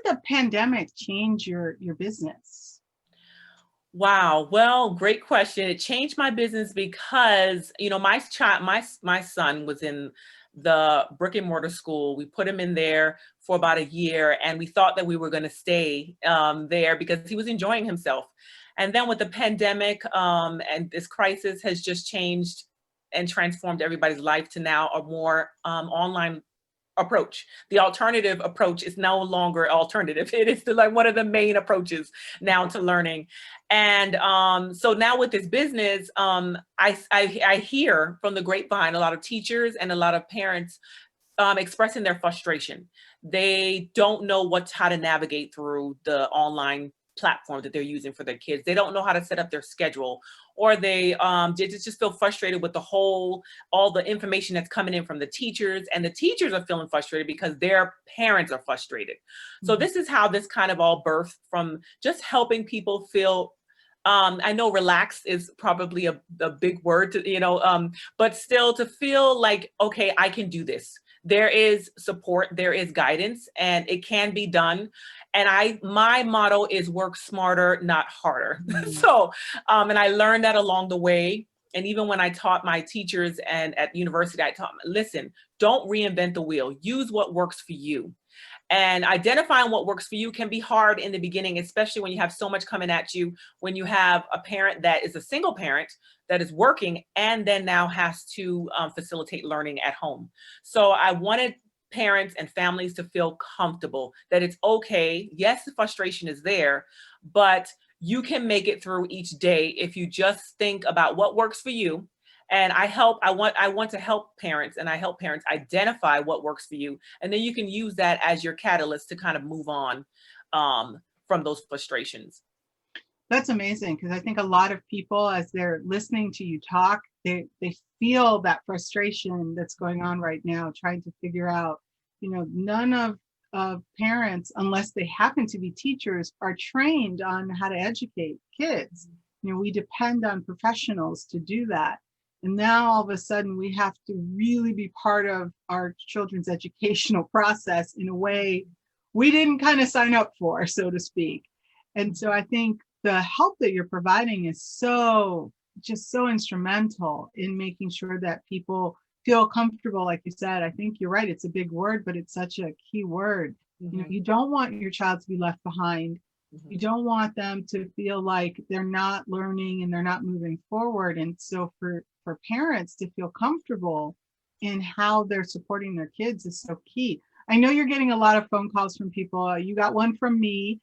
the pandemic change your business? Wow. Well, great question. It changed my business because, my child, my son was in the brick and mortar school. We put him in there for about a year, and we thought that we were going to stay there because he was enjoying himself. And then with the pandemic, and this crisis has just changed and transformed everybody's life to now a more online approach. The alternative approach is no longer alternative. It is like one of the main approaches now to learning. And so now with this business, I hear from the grapevine a lot of teachers and a lot of parents expressing their frustration. They don't know how to navigate through the online platform that they're using for their kids. They don't know how to set up their schedule, or they just feel frustrated with all the information that's coming in from the teachers, and the teachers are feeling frustrated because their parents are frustrated. So this is how this kind of all birthed, from just helping people feel, I know relax is probably a big word to, but still to feel like, okay, I can do this. There is support, there is guidance, and it can be done. And my motto is work smarter, not harder. So, and I learned that along the way. And even when I taught my teachers and at university, I taught them, listen, don't reinvent the wheel. Use what works for you. And identifying what works for you can be hard in the beginning, especially when you have so much coming at you, when you have a parent that is a single parent that is working and then now has to facilitate learning at home. So I wanted parents and families to feel comfortable that it's okay. Yes, the frustration is there, but you can make it through each day if you just think about what works for you. And I want to help parents, and I help parents identify what works for you. And then you can use that as your catalyst to kind of move on from those frustrations. That's amazing, because I think a lot of people, as they're listening to you talk, they feel that frustration that's going on right now, trying to figure out, none of parents, unless they happen to be teachers, are trained on how to educate kids. We depend on professionals to do that. And now all of a sudden we have to really be part of our children's educational process in a way we didn't kind of sign up for, so to speak. And so I think the help that you're providing is so instrumental in making sure that people feel comfortable. Like you said, I think you're right. It's a big word, but it's such a key word. You don't want your child to be left behind. You don't want them to feel like they're not learning and they're not moving forward. And so for parents to feel comfortable in how they're supporting their kids is so key. I know you're getting a lot of phone calls from people. You got one from me.